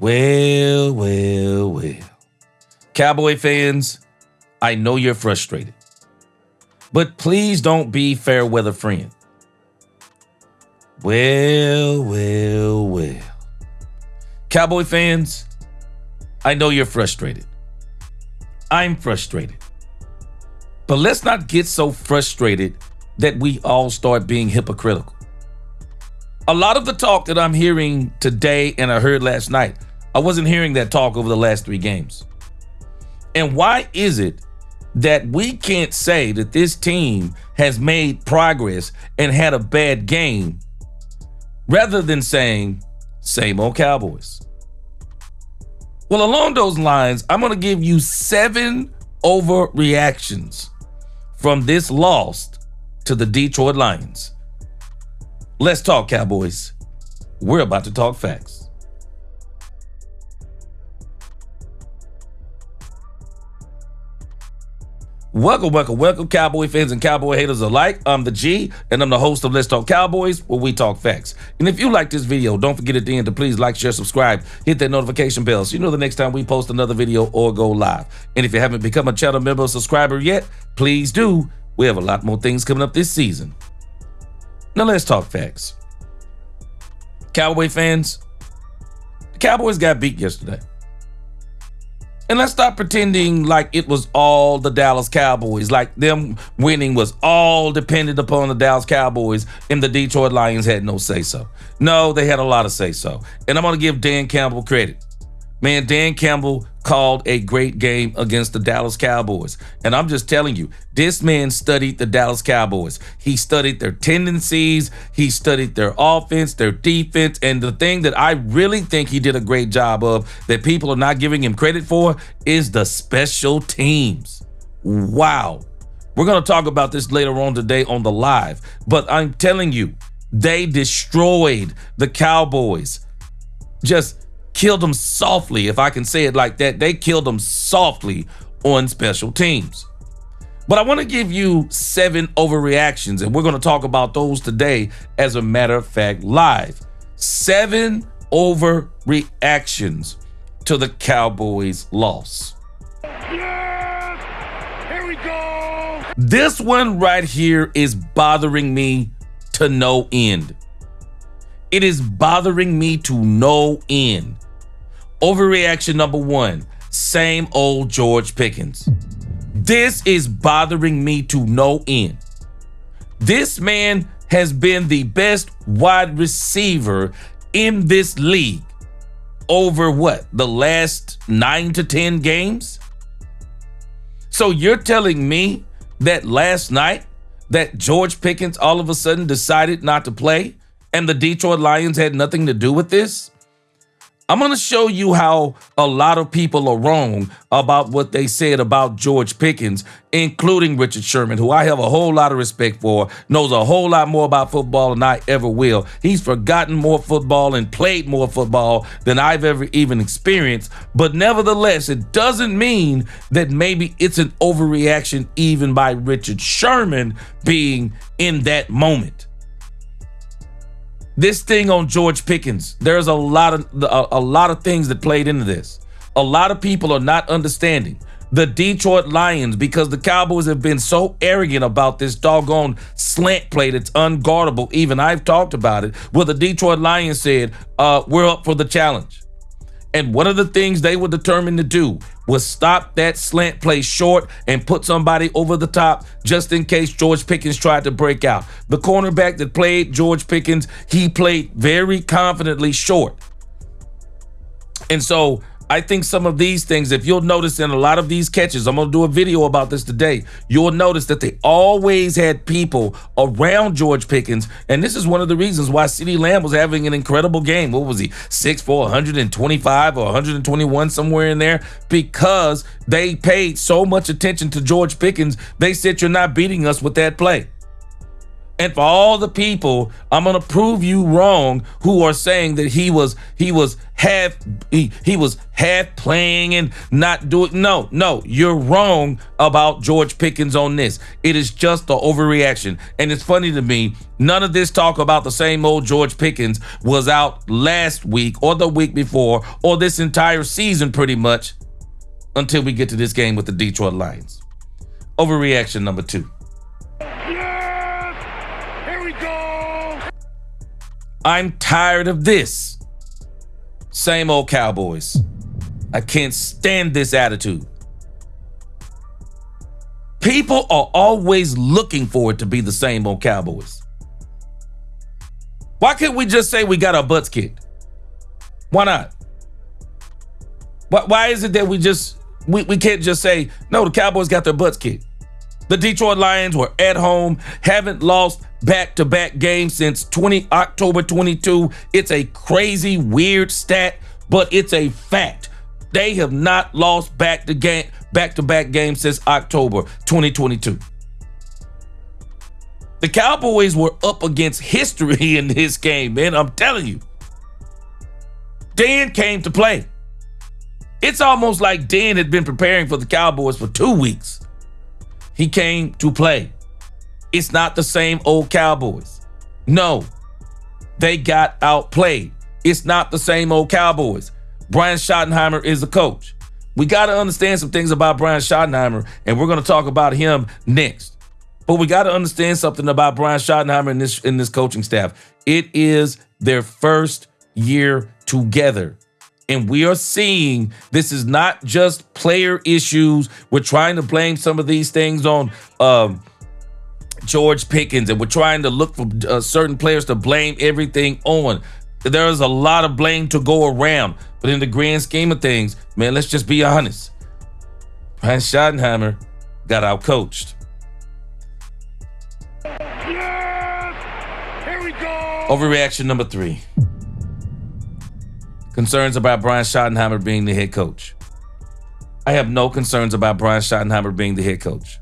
Well, well, well. Cowboy fans, I know you're frustrated, but please don't be fair weather friend. Well, well, well. Cowboy fans, I know you're frustrated. I'm frustrated. But let's not get so frustrated that we all start being hypocritical. A lot of the talk that I'm hearing today and I heard last night, I wasn't hearing that talk over the last 3 games. And why is it that we can't say that this team has made progress and had a bad game rather than saying, same old Cowboys? Well, along those lines, I'm going to give you 7 overreactions from this loss to the Detroit Lions. Let's talk, Cowboys. We're about to talk facts. Welcome, Cowboy fans and Cowboy haters alike. I'm the G, and I'm the host of Let's Talk Cowboys, where we talk facts. And if you like this video, don't forget at the end to please like, share, subscribe, hit that notification bell so you know the next time we post another video or go live. And if you haven't become a channel member or subscriber yet, please do. We have a lot more things coming up this season. Now let's talk facts. Cowboy fans, the Cowboys got beat yesterday. And let's stop pretending like it was all the Dallas Cowboys, like them winning was all dependent upon the Dallas Cowboys and the Detroit Lions had no say-so. No, they had a lot of say-so. And I'm going to give Dan Campbell credit. Man, Dan Campbell called a great game against the Dallas Cowboys. And I'm just telling you, this man studied the Dallas Cowboys. He studied their tendencies. He studied their offense, their defense. And the thing that I really think he did a great job of that people are not giving him credit for is the special teams. Wow. We're going to talk about this later on today on the live. But I'm telling you, they destroyed the Cowboys. Just killed them softly, if I can say it like that. They killed them softly on special teams. But I want to give you 7 overreactions, and we're going to talk about those today as a matter of fact live. 7 overreactions to the Cowboys' loss. Yes! Here we go! This one right here is bothering me to no end. It is bothering me to no end. Overreaction number 1, same old George Pickens. This is bothering me to no end. This man has been the best wide receiver in this league over the last 9 to 10 games? So you're telling me that last night that George Pickens all of a sudden decided not to play and the Detroit Lions had nothing to do with this? I'm going to show you how a lot of people are wrong about what they said about George Pickens, including Richard Sherman, who I have a whole lot of respect for, knows a whole lot more about football than I ever will. He's forgotten more football and played more football than I've ever even experienced. But nevertheless, it doesn't mean that maybe it's an overreaction even by Richard Sherman being in that moment. This thing on George Pickens, there's a lot of things that played into this. A lot of people are not understanding the Detroit Lions because the Cowboys have been so arrogant about this doggone slant play that's unguardable. Even I've talked about it, where the Detroit Lions said, we're up for the challenge. And one of the things they were determined to do was stop that slant play short and put somebody over the top just in case George Pickens tried to break out. The cornerback that played George Pickens, he played very confidently short. And so I think some of these things, if you'll notice in a lot of these catches, I'm going to do a video about this today, you'll notice that they always had people around George Pickens. And this is one of the reasons why CeeDee Lamb was having an incredible game. What was he? 6'4", 125 or 121, somewhere in there, because they paid so much attention to George Pickens. They said, you're not beating us with that play. And for all the people, I'm gonna prove you wrong who are saying that he was half playing and not doing. No, you're wrong about George Pickens on this. It is just the overreaction. And it's funny to me, none of this talk about the same old George Pickens was out last week or the week before or this entire season pretty much until we get to this game with the Detroit Lions. Overreaction number 2. I'm tired of this. Same old Cowboys. I can't stand this attitude. People are always looking for it to be the same old Cowboys. Why can't we just say we got our butts kicked? Why not? Why is it that we can't just say, no, the Cowboys got their butts kicked? The Detroit Lions were at home, haven't lost back-to-back games since October 22. It's a crazy, weird stat, but it's a fact. They have not lost back-to-back games since October 2022. The Cowboys were up against history in this game, man. I'm telling you. Dan came to play. It's almost like Dan had been preparing for the Cowboys for 2 weeks. He came to play. It's not the same old Cowboys. No, they got outplayed. It's not the same old Cowboys. Brian Schottenheimer is the coach. We got to understand some things about Brian Schottenheimer, and we're going to talk about him next. But we got to understand something about Brian Schottenheimer in this coaching staff. It is their first year together. And we are seeing this is not just player issues. We're trying to blame some of these things on George Pickens, and we're trying to look for certain players to blame everything on. There is a lot of blame to go around. But in the grand scheme of things, man, let's just be honest. Brian Schottenheimer got outcoached. Yes! Here we go! Overreaction number 3. Concerns about Brian Schottenheimer being the head coach. I have no concerns about Brian Schottenheimer being the head coach.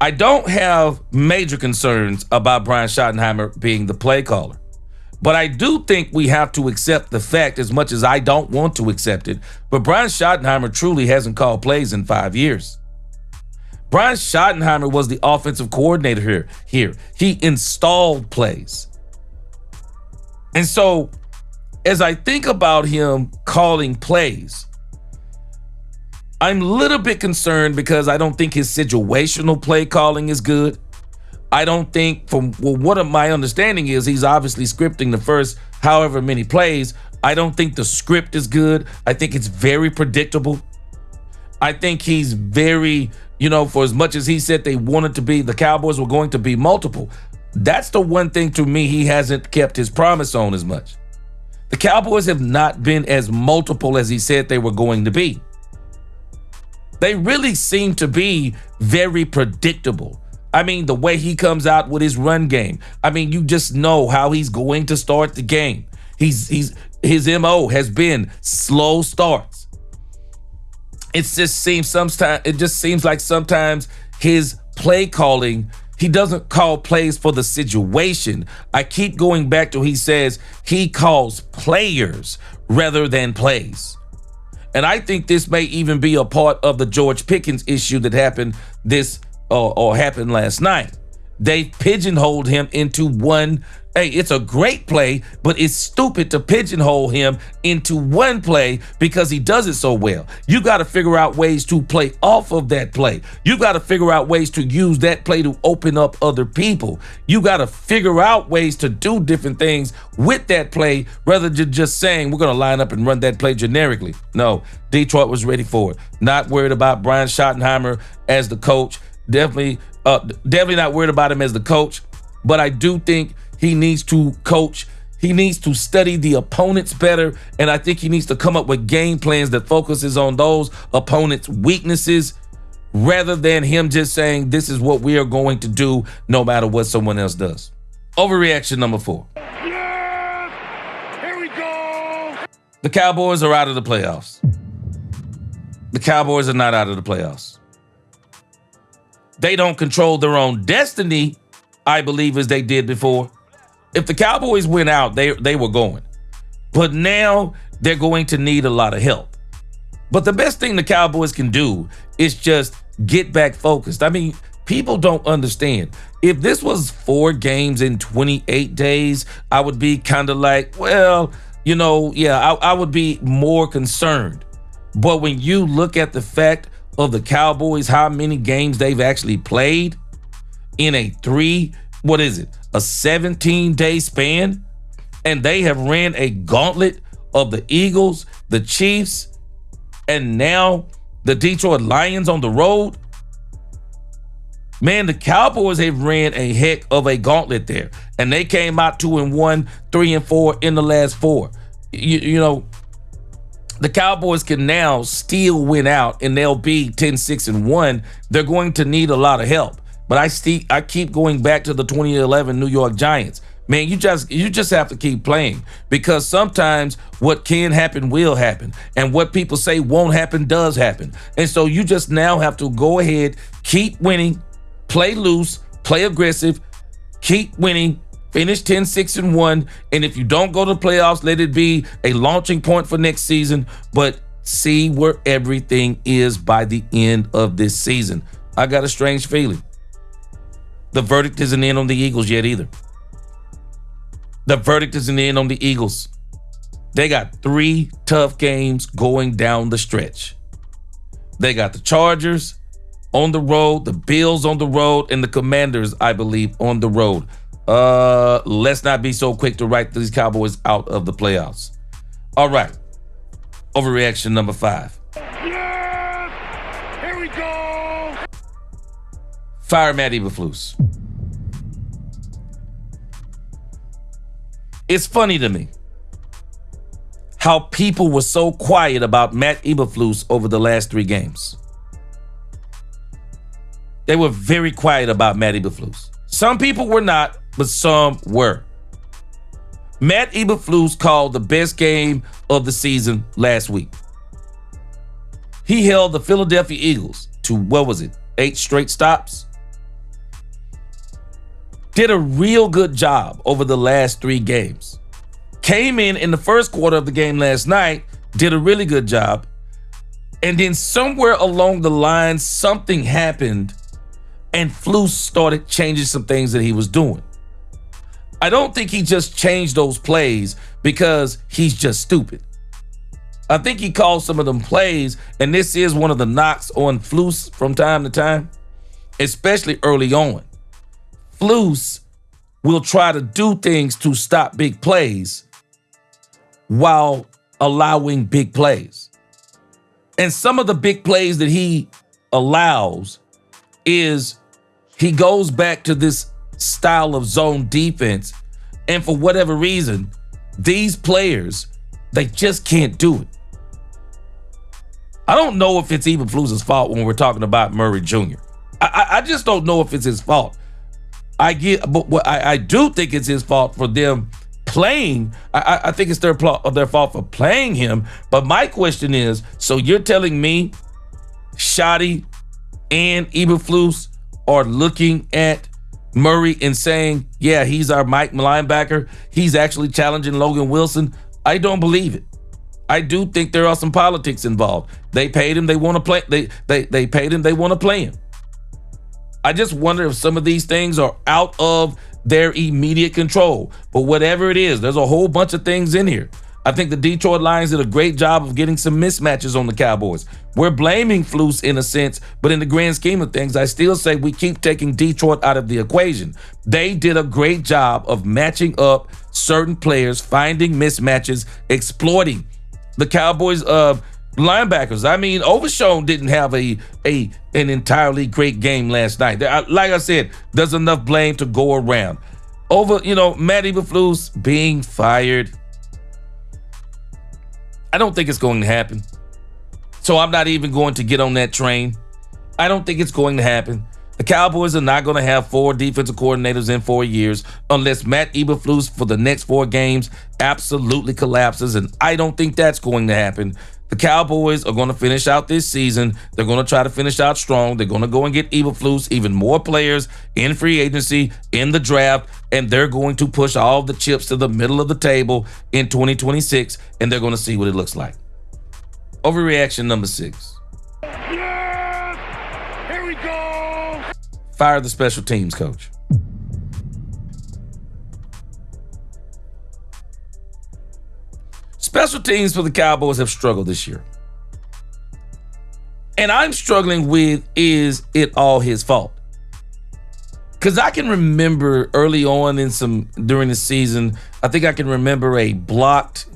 I don't have major concerns about Brian Schottenheimer being the play caller. But I do think we have to accept the fact, as much as I don't want to accept it, but Brian Schottenheimer truly hasn't called plays in 5 years. Brian Schottenheimer was the offensive coordinator here. He installed plays. And so, as I think about him calling plays, I'm a little bit concerned because I don't think his situational play calling is good. I don't think, what my understanding is, he's obviously scripting the first however many plays. I don't think the script is good. I think it's very predictable. I think he's very, for as much as he said they wanted to be, the Cowboys were going to be multiple. That's the one thing to me he hasn't kept his promise on as much. The Cowboys have not been as multiple as he said they were going to be. They really seem to be very predictable. I mean, the way he comes out with his run game. I mean, you just know how he's going to start the game. His MO has been slow starts. It just seems like sometimes his play calling, he doesn't call plays for the situation. I keep going back to he says he calls players rather than plays. And I think this may even be a part of the George Pickens issue that happened happened last night. They pigeonholed him into one. Hey, it's a great play, but it's stupid to pigeonhole him into one play because he does it so well. You got to figure out ways to play off of that play. You got to figure out ways to use that play to open up other people. You got to figure out ways to do different things with that play rather than just saying we're going to line up and run that play generically. No, Detroit was ready for it. Not worried about Brian Schottenheimer as the coach. Definitely not worried about him as the coach, but I do think he needs to coach. He needs to study the opponents better, and I think he needs to come up with game plans that focuses on those opponents' weaknesses rather than him just saying this is what we are going to do no matter what someone else does. Overreaction number 4. Yes! Here we go! The Cowboys are out of the playoffs. The Cowboys are not out of the playoffs. They don't control their own destiny, I believe, as they did before. If the Cowboys went out, they were going. But now they're going to need a lot of help. But the best thing the Cowboys can do is just get back focused. I mean, people don't understand. If this was 4 games in 28 days, I would be kind of like, well, I would be more concerned. But when you look at the fact of the Cowboys, how many games they've actually played in a 17-day span, and they have ran a gauntlet of the Eagles, the Chiefs, and now the Detroit Lions on the road. Man, the Cowboys have ran a heck of a gauntlet there, and they came out 2-1, 3-4 in the last 4. The Cowboys can now still win out, and they'll be 10-6-1. They're going to need a lot of help. But I keep going back to the 2011 New York Giants. Man, you just have to keep playing, because sometimes what can happen will happen, and what people say won't happen does happen. And so you just now have to go ahead, keep winning, play loose, play aggressive, keep winning, finish 10-6-1, and if you don't go to the playoffs, let it be a launching point for next season, but see where everything is by the end of this season. I got a strange feeling. The verdict isn't in on the Eagles yet either. The verdict isn't in on the Eagles. They got 3 tough games going down the stretch. They got the Chargers on the road, the Bills on the road, and the Commanders, I believe, on the road. Let's not be so quick to write these Cowboys out of the playoffs. All right. Overreaction number 5. Yes! Here we go! Fire Matt Eberflus. It's funny to me how people were so quiet about Matt Eberflus over the last 3 games. They were very quiet about Matt Eberflus. Some people were not, but some were. Matt Eberflus called the best game of the season last week. He held the Philadelphia Eagles to, 8 straight stops? Did a real good job over the last 3 games. Came in the first quarter of the game last night, did a really good job. And then somewhere along the line, something happened, and Flus started changing some things that he was doing. I don't think he just changed those plays because he's just stupid. I think he called some of them plays, and this is one of the knocks on Flus from time to time, especially early on. Flus will try to do things to stop big plays while allowing big plays. And some of the big plays that he allows is he goes back to this style of zone defense, and for whatever reason, these players, they just can't do it. I don't know if it's Eberflus's fault when we're talking about Murray Jr. I just don't know if it's his fault. But I do think it's his fault for them playing. I think it's their fault for playing him. But my question is, so you're telling me Shoddy and Eberflus are looking at Murray and saying, yeah, he's our Mike linebacker. He's actually challenging Logan Wilson. I don't believe it. I do think there are some politics involved. They paid him. They want to play. They paid him. They want to play him. I just wonder if some of these things are out of their immediate control. But whatever it is, there's a whole bunch of things in here. I think the Detroit Lions did a great job of getting some mismatches on the Cowboys. We're blaming Flus in a sense, but in the grand scheme of things, I still say we keep taking Detroit out of the equation. They did a great job of matching up certain players, finding mismatches, exploiting the Cowboys linebackers. I mean, Overshown didn't have an entirely great game last night. Like I said, there's enough blame to go around. Matt Eberflus being fired, I don't think it's going to happen. So I'm not even going to get on that train. I don't think it's going to happen. The Cowboys are not going to have 4 defensive coordinators in 4 years unless Matt Eberflus for the next 4 games absolutely collapses, and I don't think that's going to happen. The Cowboys are going to finish out this season. They're going to try to finish out strong. They're going to go and get Eberflus, even more players in free agency, in the draft, and they're going to push all the chips to the middle of the table in 2026, and they're going to see what it looks like. Overreaction number 6. Yes! Here we go! Fire the special teams coach. Special teams for the Cowboys have struggled this year. And I'm struggling with, is it all his fault? Because I can remember early on during the season, I think I can remember a blocked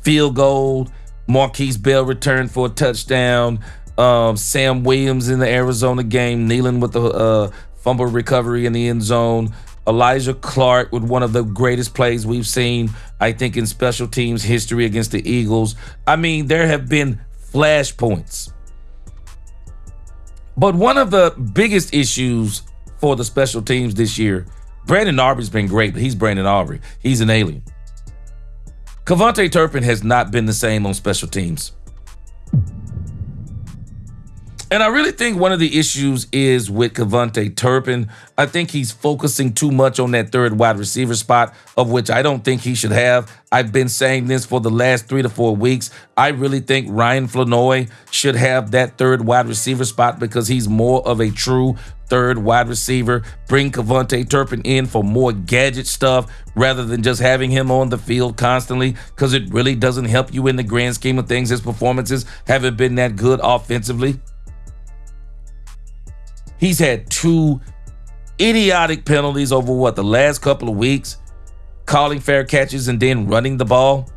field goal. Marquise Bell returned for a touchdown. Sam Williams in the Arizona game, kneeling with the fumble recovery in the end zone. Elijah Clark with one of the greatest plays we've seen, I think, in special teams history against the Eagles. I mean, there have been flashpoints. But one of the biggest issues for the special teams this year, Brandon Aubrey's been great, but he's Brandon Aubrey. He's an alien. Cavante Turpin has not been the same on special teams. And I really think one of the issues is with Cavante Turpin. I think he's focusing too much on that third wide receiver spot, of which I don't think he should have. I've been saying this for the last 3 to 4 weeks. I really think Ryan Flanoy should have that third wide receiver spot because he's more of a true third wide receiver. Bring Cavante Turpin in for more gadget stuff rather than just having him on the field constantly, because it really doesn't help you in the grand scheme of things. His performances haven't been that good offensively. He's had 2 idiotic penalties over the last couple of weeks, calling fair catches and then running the ball.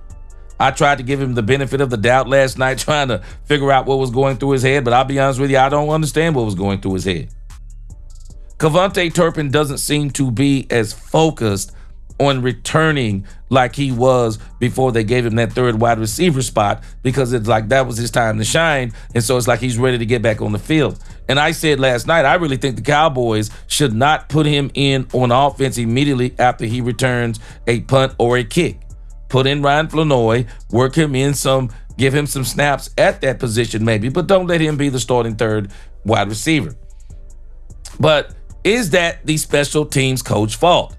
I tried to give him the benefit of the doubt last night, trying to figure out what was going through his head, but I'll be honest with you, I don't understand what was going through his head. Cavante Turpin doesn't seem to be as focused on returning like he was before they gave him that third wide receiver spot, because it's like that was his time to shine, and so it's like he's ready to get back on the field. And I said last night, I really think the Cowboys should not put him in on offense immediately after he returns a punt or a kick. Put in Ryan Flanoy, work him in give him some snaps at that position maybe, but don't let him be the starting third wide receiver. But is that the special teams coach fault,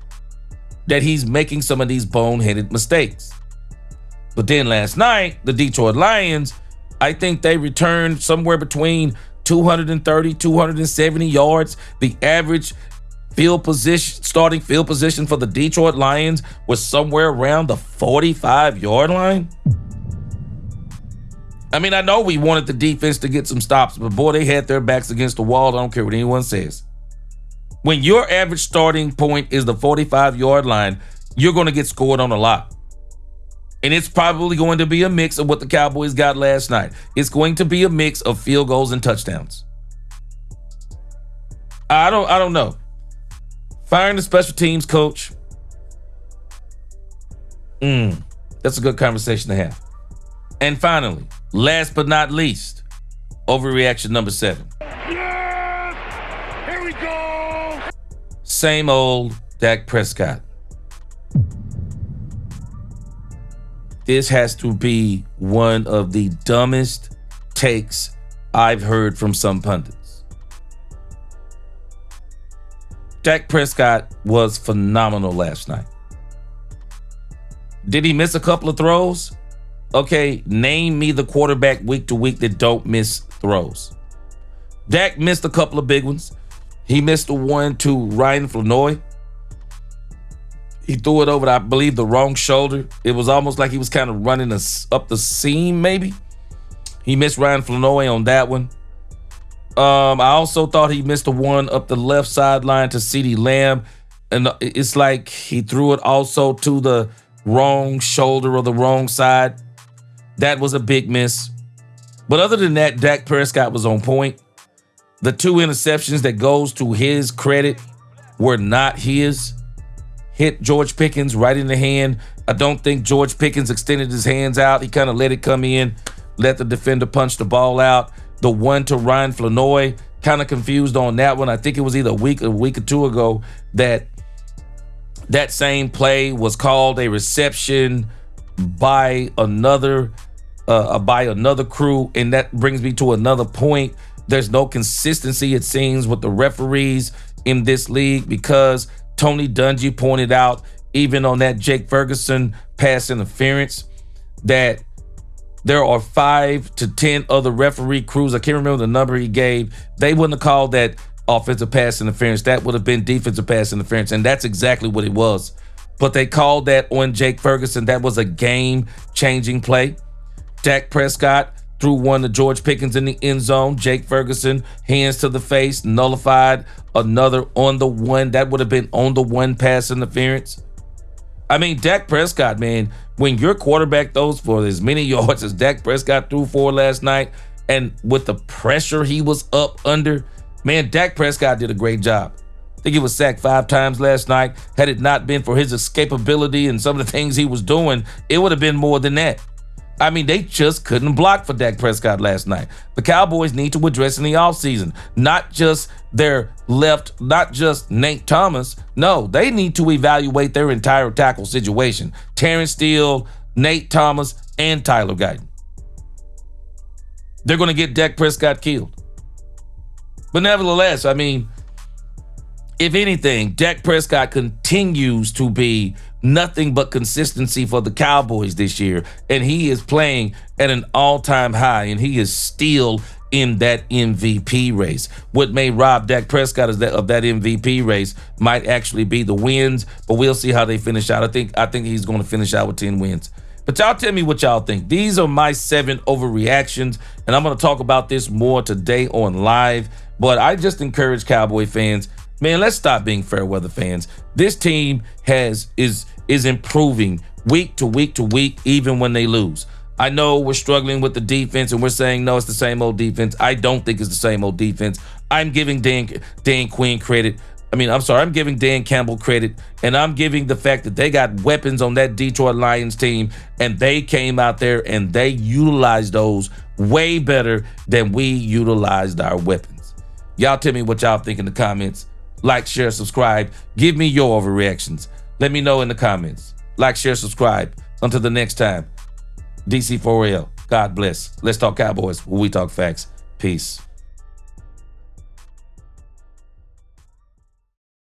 that he's making some of these boneheaded mistakes? But then last night, the Detroit Lions, I think they returned somewhere between 230, 270 yards. The average starting field position for the Detroit Lions was somewhere around the 45-yard line. I mean, I know we wanted the defense to get some stops, but boy, they had their backs against the wall. I don't care what anyone says. When your average starting point is the 45-yard line, you're going to get scored on a lot. And it's probably going to be a mix of what the Cowboys got last night. It's going to be a mix of field goals and touchdowns. I don't know. Firing the special teams coach, that's a good conversation to have. And finally, last but not least, overreaction number 7. Yes! Here we go! Same old Dak Prescott. This has to be one of the dumbest takes I've heard from some pundits. Dak Prescott was phenomenal last night. Did he miss a couple of throws? Okay, name me the quarterback week to week that don't miss throws. Dak missed a couple of big ones. He missed the one to Ryan Flanoy. He threw it over, I believe, the wrong shoulder. It was almost like he was kind of running up the seam, maybe. He missed Ryan Flanoy on that one. I also thought he missed the one up the left sideline to CeeDee Lamb. And it's like he threw it also to the wrong shoulder or the wrong side. That was a big miss. But other than that, Dak Prescott was on point. The 2 interceptions that goes to his credit were not his. Hit George Pickens right in the hand. I don't think George Pickens extended his hands out. He kind of let it come in, let the defender punch the ball out. The one to Ryan Flanoy, kind of confused on that one. I think it was either a week or two ago that same play was called a reception by another crew, and that brings me to another point. There's no consistency, it seems, with the referees in this league, because Tony Dungy pointed out, even on that Jake Ferguson pass interference, that there are 5 to 10 other referee crews. I can't remember the number he gave. They wouldn't have called that offensive pass interference. That would have been defensive pass interference, and that's exactly what it was. But they called that on Jake Ferguson. That was a game-changing play. Dak Prescott threw one to George Pickens in the end zone. Jake Ferguson, hands to the face, nullified another on the one. That would have been on the one pass interference. I mean, Dak Prescott, man, when your quarterback throws for as many yards as Dak Prescott threw for last night, and with the pressure he was up under, man, Dak Prescott did a great job. I think he was sacked 5 times last night. Had it not been for his escapability and some of the things he was doing, it would have been more than that. I mean, they just couldn't block for Dak Prescott last night. The Cowboys need to address in the offseason, not just their left, not just Nate Thomas. No, they need to evaluate their entire tackle situation. Terrence Steele, Nate Thomas, and Tyler Guyton. They're going to get Dak Prescott killed. But nevertheless, I mean, if anything, Dak Prescott continues to be nothing but consistency for the Cowboys this year, and he is playing at an all-time high, and he is still in that MVP race. What may rob Dak Prescott of that MVP race might actually be the wins, but we'll see how they finish out. I think he's going to finish out with 10 wins. But y'all tell me what y'all think. These are my 7 overreactions, and I'm going to talk about this more today on live. But I just encourage Cowboy fans, man, let's stop being fair weather fans. This team is improving week to week to week, even when they lose. I know we're struggling with the defense, and we're saying, no, it's the same old defense. I don't think it's the same old defense. I'm giving Dan Quinn credit. I'm giving Dan Campbell credit, and I'm giving the fact that they got weapons on that Detroit Lions team, and they came out there and they utilized those way better than we utilized our weapons. Y'all tell me what y'all think in the comments. Like, share, subscribe. Give me your overreactions. Let me know in the comments. Like, share, subscribe. Until the next time, DC4L. God bless. Let's talk Cowboys, where we talk facts. Peace.